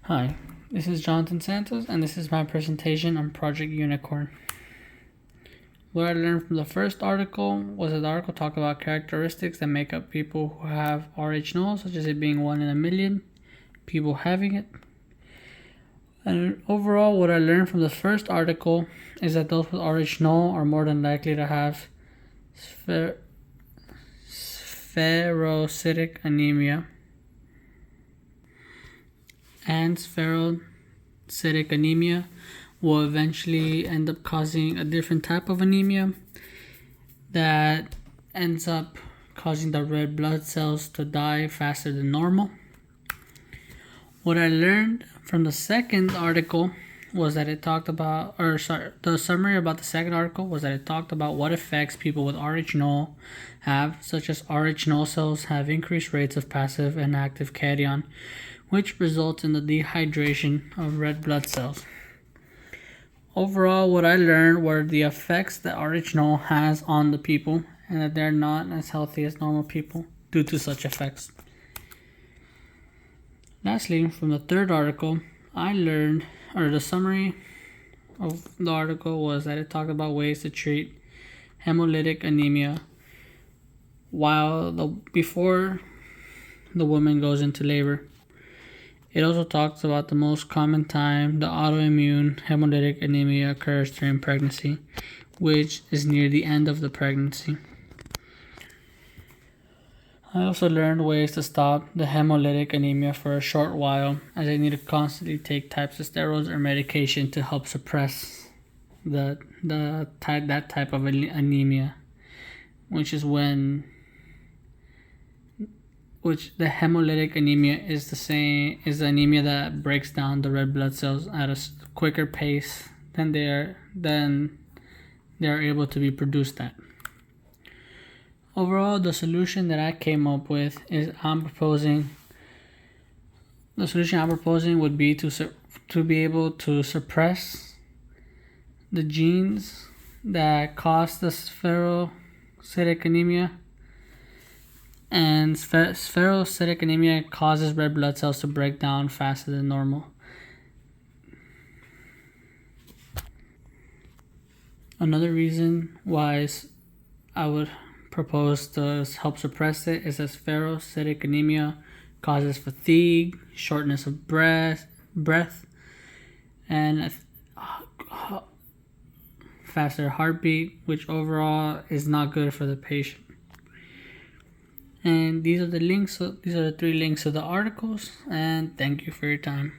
Hi, this is Jonathan Santos, and this is my presentation on Project Unicorn. What I learned from the first article was that the article talked about characteristics that make up people who have RH-null, such as it being 1 in a million people having it. And overall, what I learned from the first article is that those with RH-null are more than likely to have spherocytic anemia. And spherocytic anemia will eventually end up causing a different type of anemia that ends up causing the red blood cells to die faster than normal. What I learned from the second article was that it talked about, the summary about the second article was that it talked about what effects people with RH-null have, such as RH-null cells have increased rates of passive and active cation, which results in the dehydration of red blood cells. Overall, what I learned were the effects that RH-null has on the people, and that they're not as healthy as normal people due to such effects. Lastly, from the third article, the summary of the article was that it talked about ways to treat hemolytic anemia before the woman goes into labor. It also talks about the most common time the autoimmune hemolytic anemia occurs during pregnancy, which is near the end of the pregnancy. I also learned ways to stop the hemolytic anemia for a short while, as I need to constantly take types of steroids or medication to help suppress that type of anemia, which the hemolytic anemia is the anemia that breaks down the red blood cells at a quicker pace than they are able to be produced at. Overall, the solution that I came up with is the solution I'm proposing would be to be able to suppress the genes that cause the spherocytic anemia. And spherocytic anemia causes red blood cells to break down faster than normal. Another reason why I would propose to help suppress it is that spherocytic anemia causes fatigue, shortness of breath, and faster heartbeat, which overall is not good for the patient. And these are the 3 links to the articles, and thank you for your time.